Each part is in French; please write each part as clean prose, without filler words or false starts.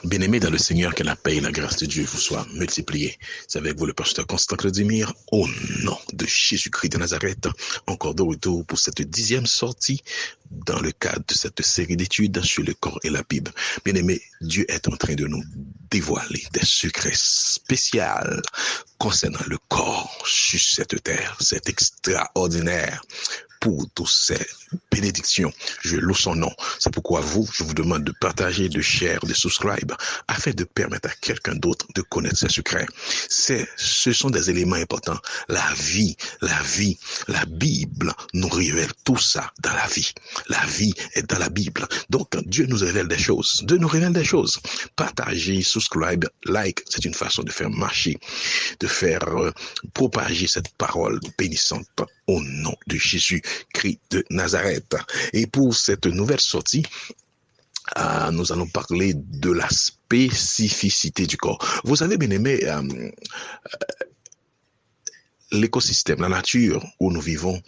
Bien-aimés dans le Seigneur, que la paix et la grâce de Dieu vous soient multipliées. C'est avec vous le pasteur Constant Clodimir, au nom de Jésus-Christ de Nazareth, encore de retour pour cette 10e sortie dans le cadre de cette série d'études sur le corps et la Bible. Bien-aimés, Dieu est en train de nous dévoiler des secrets spéciaux concernant le corps sur cette terre. C'est extraordinaire. Pour toutes ces bénédictions, je loue son nom. C'est pourquoi je vous demande de partager, de share, de subscribe, afin de permettre à quelqu'un d'autre de connaître ces secrets. Ce sont des éléments importants. La Bible nous révèle tout ça dans la vie. La vie est dans la Bible. Donc, Dieu nous révèle des choses. Dieu nous révèle des choses. Partager, subscribe, like, c'est une façon de faire marcher, de faire propager cette parole bénissante au nom de Jésus-Christ de Nazareth. Et pour cette nouvelle sortie, nous allons parler de la spécificité du corps. Vous savez, bien aimé, l'écosystème, la nature où nous vivons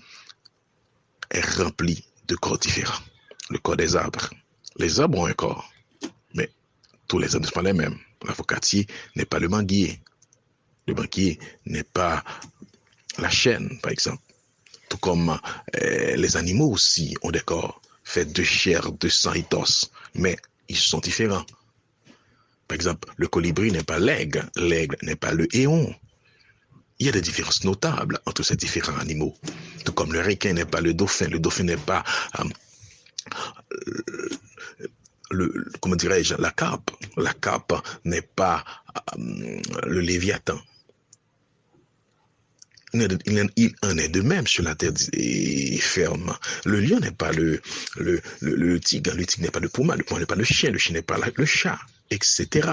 est remplie de corps différents. Le corps des arbres. Les arbres ont un corps, mais tous les arbres ne sont pas les mêmes. L'avocatier n'est pas le manguier. Le banquier n'est pas la chêne, par exemple. Tout comme les animaux aussi ont des corps faits de chair, de sang et d'os, mais ils sont différents. Par exemple, le colibri n'est pas l'aigle n'est pas le héon. Il y a des différences notables entre ces différents animaux. Tout comme le requin n'est pas le dauphin n'est pas comment dirais-je, la carpe n'est pas le léviathan. Il en est de même sur la terre ferme. Le lion n'est pas le tigre n'est pas le puma n'est pas le chien n'est pas le chat, etc.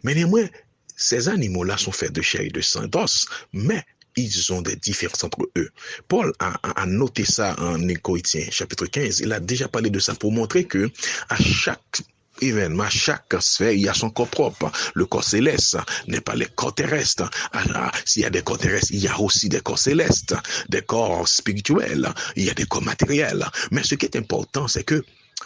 Mais néanmoins, ces animaux-là sont faits de chair et de sang d'os, mais ils ont des différences entre eux. Paul a noté ça en Corinthiens, chapitre 15. Il a déjà parlé de ça pour montrer que à chaque événement, à chaque sphère, il y a son corps propre. Le corps céleste n'est pas les corps terrestres. S'il y a des corps terrestres, il y a aussi des corps célestes, des corps spirituels, il y a des corps matériels. Mais ce qui est important, c'est que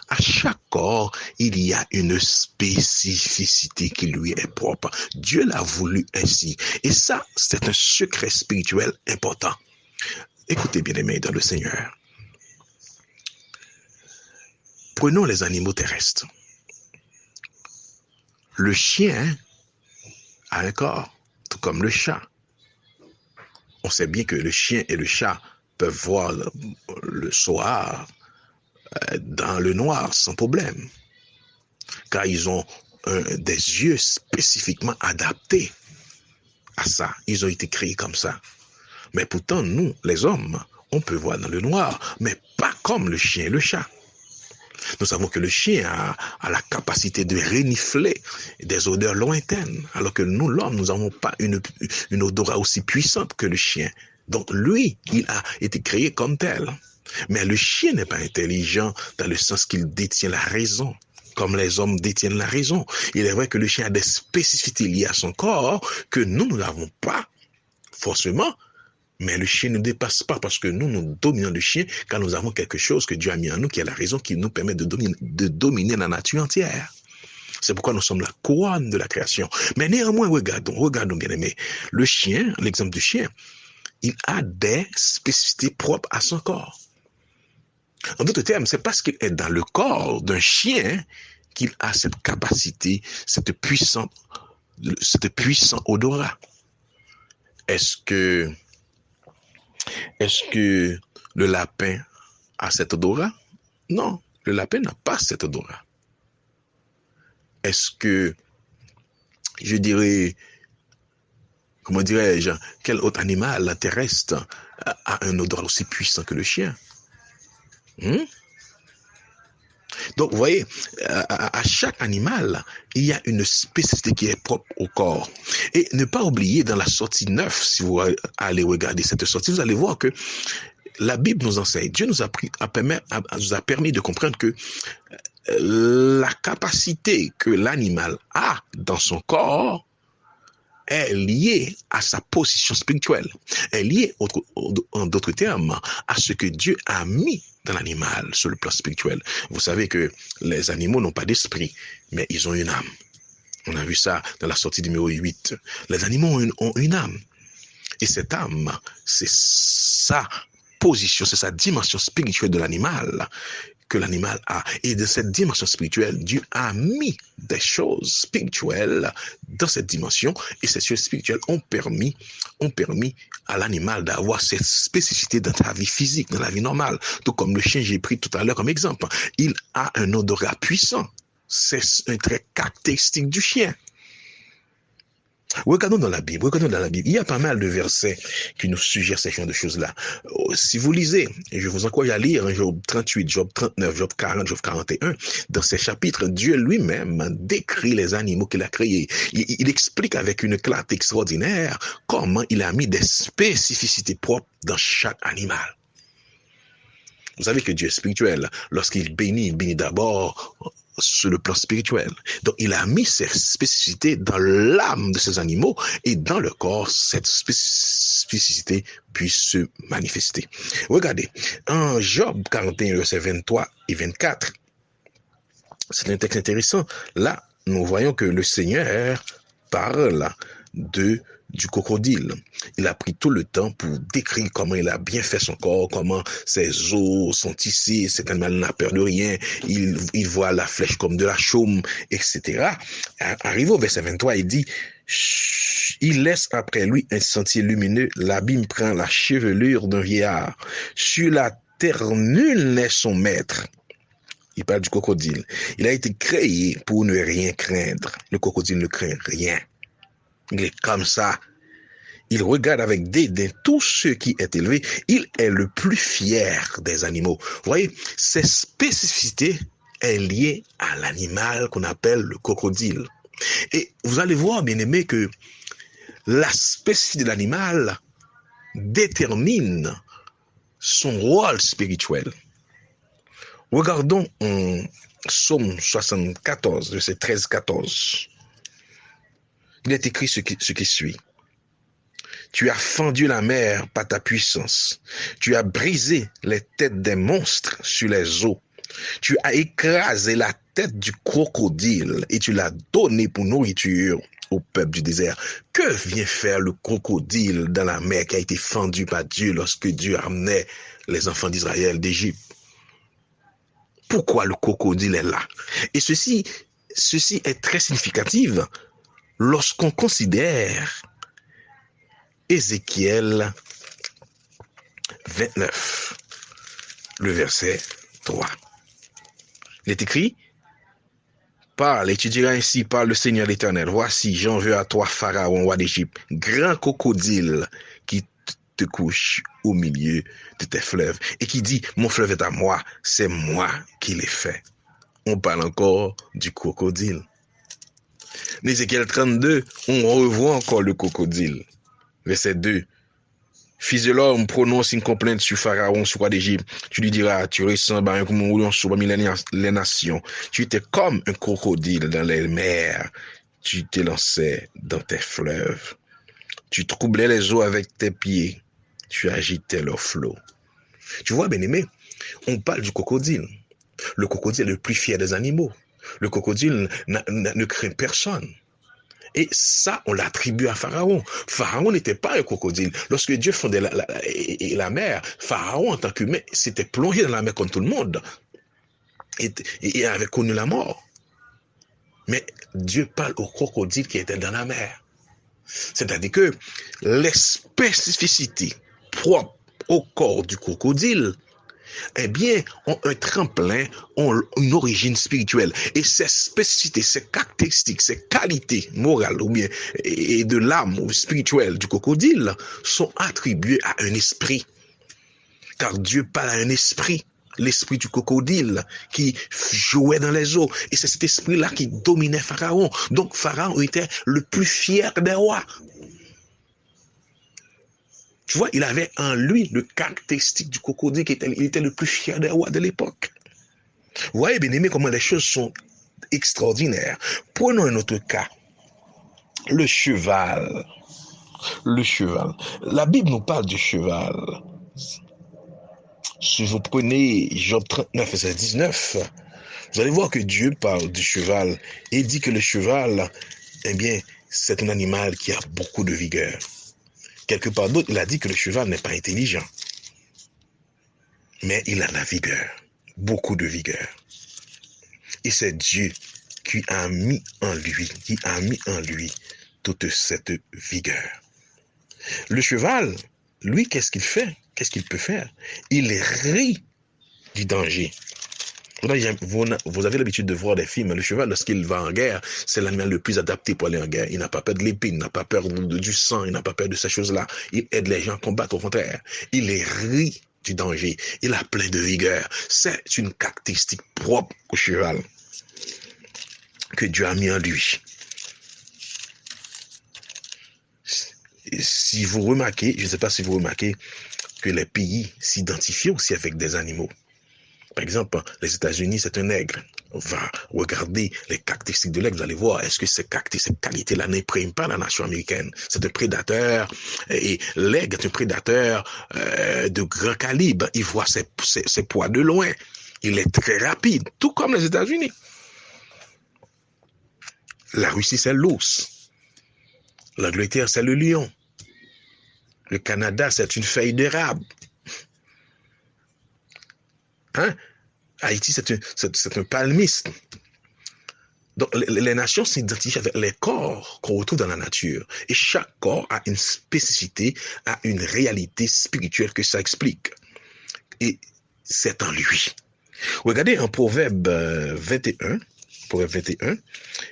à chaque corps, il y a une spécificité qui lui est propre. Dieu l'a voulu ainsi. Et ça, c'est un secret spirituel important. Écoutez, bien-aimés dans le Seigneur. Prenons les animaux terrestres. Le chien a un corps, tout comme le chat. On sait bien que le chien et le chat peuvent voir le soir dans le noir sans problème, car ils ont des yeux spécifiquement adaptés à ça. Ils ont été créés comme ça. Mais pourtant, nous, les hommes, on peut voir dans le noir, mais pas comme le chien et le chat. Nous savons que le chien a la capacité de renifler des odeurs lointaines, alors que nous, l'homme, nous n'avons pas une odorat aussi puissante que le chien. Donc lui, il a été créé comme tel. Mais le chien n'est pas intelligent dans le sens qu'il détient la raison, comme les hommes détiennent la raison. Il est vrai que le chien a des spécificités liées à son corps que nous n'avons pas forcément. Mais le chien ne dépasse pas parce que nous dominons le chien car nous avons quelque chose que Dieu a mis en nous qui est la raison qui nous permet de dominer la nature entière. C'est pourquoi nous sommes la couronne de la création. Mais néanmoins, regardons bien aimé. Le chien, l'exemple du chien, il a des spécificités propres à son corps. En d'autres termes, c'est parce qu'il est dans le corps d'un chien qu'il a cette capacité, cette puissant odorat. Est-ce que le lapin a cet odorat? Non, le lapin n'a pas cet odorat. Est-ce que, quel autre animal terrestre a un odorat aussi puissant que le chien? Donc, vous voyez, à chaque animal, il y a une spécificité qui est propre au corps. Et ne pas oublier, dans la sortie 9, si vous allez regarder cette sortie, vous allez voir que la Bible nous enseigne, Dieu nous a permis de comprendre que la capacité que l'animal a dans son corps est liée à sa position spirituelle, est liée, en d'autres termes, à ce que Dieu a mis dans l'animal sur le plan spirituel. Vous savez que les animaux n'ont pas d'esprit, mais ils ont une âme. On a vu ça dans la sortie numéro 8. Les animaux ont une âme. Et cette âme, c'est sa position, c'est sa dimension spirituelle de l'animal que l'animal a. Et de cette dimension spirituelle, Dieu a mis des choses spirituelles dans cette dimension, et ces choses spirituelles ont permis à l'animal d'avoir cette spécificité dans sa vie physique, dans la vie normale. Tout comme le chien, j'ai pris tout à l'heure comme exemple. Il a un odorat puissant. C'est un trait caractéristique du chien. Regardons dans la Bible. Il y a pas mal de versets qui nous suggèrent ces genres de choses-là. Si vous lisez, et je vous encourage à lire Job 38, Job 39, Job 40, Job 41, dans ces chapitres, Dieu lui-même décrit les animaux qu'il a créés. Il explique avec une clarté extraordinaire comment il a mis des spécificités propres dans chaque animal. Vous savez que Dieu est spirituel. Lorsqu'il bénit, il bénit d'abord sur le plan spirituel. Donc, il a mis ces spécificités dans l'âme de ces animaux, et dans le corps, cette spécificité puisse se manifester. Regardez, en Job 41, versets 23 et 24, c'est un texte intéressant. Là, nous voyons que le Seigneur parle du crocodile. Il a pris tout le temps pour décrire comment il a bien fait son corps, comment ses os sont tissés, cet animal n'a peur de rien, il voit la flèche comme de la chaume, etc. Arrivé au verset 23, il dit, il laisse après lui un sentier lumineux, l'abîme prend la chevelure d'un vieillard. Sur la terre, nul n'est son maître. Il parle du crocodile. Il a été créé pour ne rien craindre. Le crocodile ne craint rien. Il est comme ça. Il regarde avec dédain tout ce qui est élevé. Il est le plus fier des animaux. Vous voyez, cette spécificité est liée à l'animal qu'on appelle le crocodile. Et vous allez voir, bien aimé, que la spécificité de l'animal détermine son rôle spirituel. Regardons en Psaume 74, verset 13-14. Il est écrit ce qui suit. Tu as fendu la mer par ta puissance. Tu as brisé les têtes des monstres sur les eaux. Tu as écrasé la tête du crocodile et tu l'as donné pour nourriture au peuple du désert. Que vient faire le crocodile dans la mer qui a été fendue par Dieu lorsque Dieu amenait les enfants d'Israël d'Égypte? Pourquoi le crocodile est là? Et ceci est très significatif lorsqu'on considère Ézéchiel 29, le verset 3. Il est écrit, parle et tu diras ainsi, parle le Seigneur l'Éternel, voici, j'en veux à toi, Pharaon, roi d'Égypte, grand crocodile qui te couche au milieu de tes fleuves et qui dit, mon fleuve est à moi, c'est moi qui l'ai fait. On parle encore du crocodile. Ézéchiel 32, on revoit encore le crocodile. Verset 2. Fils de l'homme, prononce une complainte sur Pharaon, sur roi d'Égypte. Tu lui diras, tu ressembles à un mourant parmi les nations. Tu étais comme un crocodile dans les mers. Tu t'élançais dans tes fleuves. Tu troublais les eaux avec tes pieds. Tu agitais leurs flots. Tu vois, bien-aimé, on parle du crocodile. Le crocodile est le plus fier des animaux. Le crocodile ne craint personne. Et ça, on l'attribue à Pharaon. Pharaon n'était pas un crocodile. Lorsque Dieu fondait la mer, Pharaon, en tant qu'humain, s'était plongé dans la mer comme tout le monde et avait connu la mort. Mais Dieu parle au crocodile qui était dans la mer. C'est-à-dire que les spécificités propres au corps du crocodile, eh bien, ont un tremplin, ont une origine spirituelle. Et ces spécificités, ces caractéristiques, ces qualités morales ou bien et de l'âme spirituelle du crocodile sont attribuées à un esprit. Car Dieu parle à un esprit, l'esprit du crocodile qui jouait dans les eaux. Et c'est cet esprit-là qui dominait Pharaon. Donc Pharaon était le plus fier des rois. Tu vois, il avait en lui le caractéristique du crocodile, il était le plus fier des rois de l'époque. Vous voyez, bien aimé, comment les choses sont extraordinaires. Prenons un autre cas. Le cheval. Le cheval. La Bible nous parle du cheval. Si vous prenez Job 39, verset 19, Vous allez voir que Dieu parle du cheval et dit que le cheval, eh bien, c'est un animal qui a beaucoup de vigueur. Quelque part d'autre, il a dit que le cheval n'est pas intelligent, mais il a la vigueur, beaucoup de vigueur. Et c'est Dieu qui a mis en lui toute cette vigueur. Le cheval, lui, qu'est-ce qu'il fait? Qu'est-ce qu'il peut faire? Il rit du danger. Vous avez l'habitude de voir des films. Le cheval, lorsqu'il va en guerre, c'est l'animal le plus adapté pour aller en guerre. Il n'a pas peur de l'épée, il n'a pas peur du sang, il n'a pas peur de ces choses-là. Il aide les gens à combattre, au contraire. Il rit du danger. Il a plein de vigueur. C'est une caractéristique propre au cheval que Dieu a mis en lui. Si vous remarquez, je ne sais pas si vous remarquez que les pays s'identifient aussi avec des animaux. Par exemple, les États-Unis, c'est un aigle. On va regarder les caractéristiques de l'aigle, vous allez voir, est-ce que ces qualités-là n'impriment pas la nation américaine? C'est un prédateur, et l'aigle est un prédateur de grand calibre. Il voit ses proies de loin. Il est très rapide, tout comme les États-Unis. La Russie, c'est l'ours. L'Angleterre, c'est le lion. Le Canada, c'est une feuille d'érable. Hein? Haïti, c'est un palmiste. Donc, les nations s'identifient avec les corps qu'on retrouve dans la nature. Et chaque corps a une spécificité, a une réalité spirituelle que ça explique. Et c'est en lui. Regardez en Proverbe 21,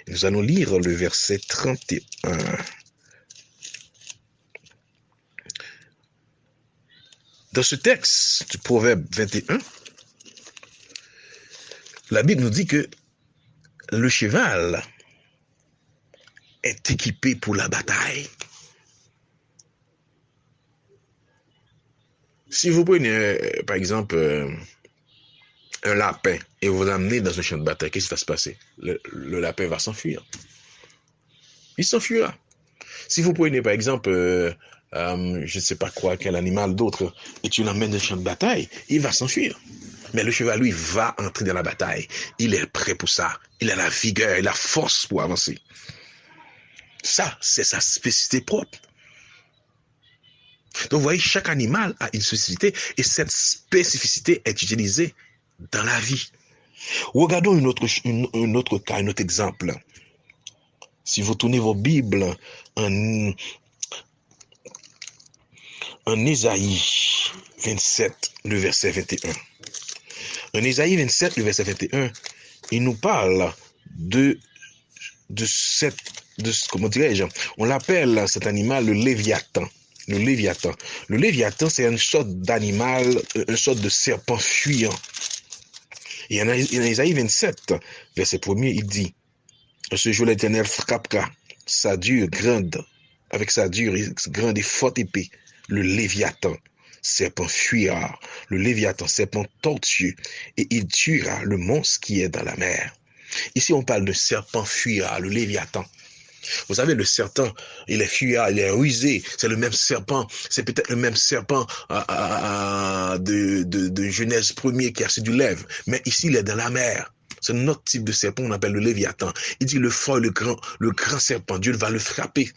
nous allons lire le verset 31. Dans ce texte du Proverbe 21, la Bible nous dit que le cheval est équipé pour la bataille. Si vous prenez, par exemple, un lapin et vous l'amenez dans un champ de bataille, qu'est-ce qui va se passer? Le lapin va s'enfuir. Il s'enfuira. Si vous prenez, par exemple, je ne sais pas quoi, quel animal d'autre, et tu l'emmènes dans un champ de bataille, il va s'enfuir. Mais le cheval, lui, va entrer dans la bataille. Il est prêt pour ça. Il a la vigueur et la force pour avancer. Ça, c'est sa spécificité propre. Donc, vous voyez, chaque animal a une spécificité et cette spécificité est utilisée dans la vie. Regardons un autre cas, un autre exemple. Si vous tournez vos Bibles en Ésaïe 27, le verset 21. En Ésaïe 27, le verset 21, il nous parle comment dirais-je, on l'appelle cet animal le Léviathan. Le Léviathan. Le Léviathan, c'est une sorte d'animal, une sorte de serpent fuyant. Et en Ésaïe 27, verset 1er, il dit, ce jour l'Éternel frappera avec sa dure et grande et forte épée, le Léviathan. Serpent fuyard, le Léviathan, serpent tortueux, et il tuera le monstre qui est dans la mer. Ici, on parle de serpent fuyard, le Léviathan. Vous savez, le serpent, il est fuyard, il est rusé. C'est le même serpent, c'est peut-être le même serpent de Genèse 1er qui a séduit l'Ève. Mais ici, il est dans la mer. C'est notre type de serpent, on appelle le Léviathan. Il dit le fort, le grand serpent, Dieu va le frapper.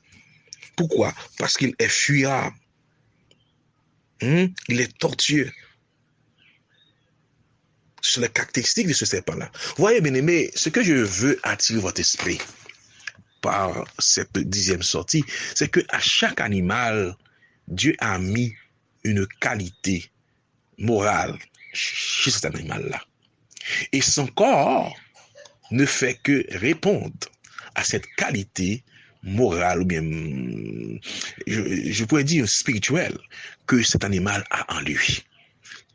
Pourquoi? Parce qu'il est fuyard. Il est tortueux. Sur les caractéristiques de ce serpent-là. Voyez, bien-aimés, ce que je veux attirer votre esprit par cette 10e sortie, c'est que à chaque animal, Dieu a mis une qualité morale chez cet animal-là. Et son corps ne fait que répondre à cette qualité morale, ou bien, je pourrais dire spirituelle, que cet animal a en lui.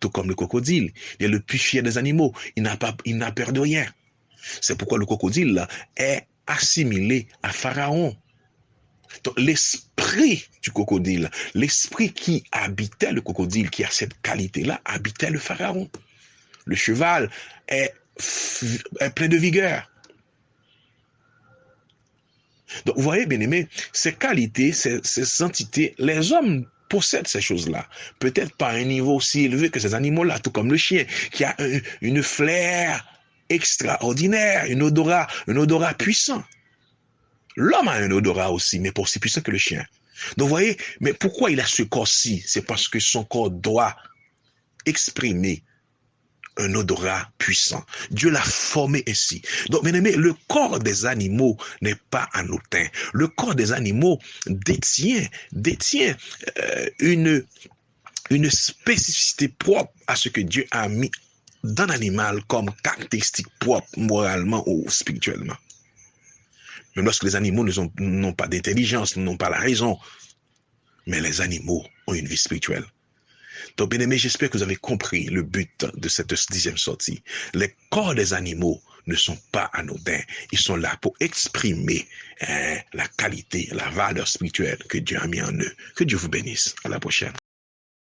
Tout comme le crocodile, il est le plus fier des animaux, il n'a peur de rien. C'est pourquoi le crocodile là, est assimilé à Pharaon. Donc l'esprit du crocodile, l'esprit qui habitait le crocodile, qui a cette qualité-là, habitait le Pharaon. Le cheval est plein de vigueur. Donc, vous voyez, bien aimé, ces qualités, ces entités, les hommes possèdent ces choses-là. Peut-être pas à un niveau aussi élevé que ces animaux-là, tout comme le chien, qui a une flair extraordinaire, un odorat puissant. L'homme a un odorat aussi, mais pas aussi puissant que le chien. Donc, vous voyez, mais pourquoi il a ce corps-ci? C'est parce que son corps doit exprimer un odorat puissant. Dieu l'a formé ainsi. Donc, bien aimé, le corps des animaux n'est pas anodin. Le corps des animaux détient une spécificité propre à ce que Dieu a mis dans l'animal comme caractéristique propre moralement ou spirituellement. Même lorsque les animaux n'ont pas d'intelligence, n'ont pas la raison, mais les animaux ont une vie spirituelle. Donc, bien aimé, j'espère que vous avez compris le but de cette 10e sortie. Les corps des animaux ne sont pas anodins. Ils sont là pour exprimer la qualité, la valeur spirituelle que Dieu a mis en eux. Que Dieu vous bénisse. À la prochaine.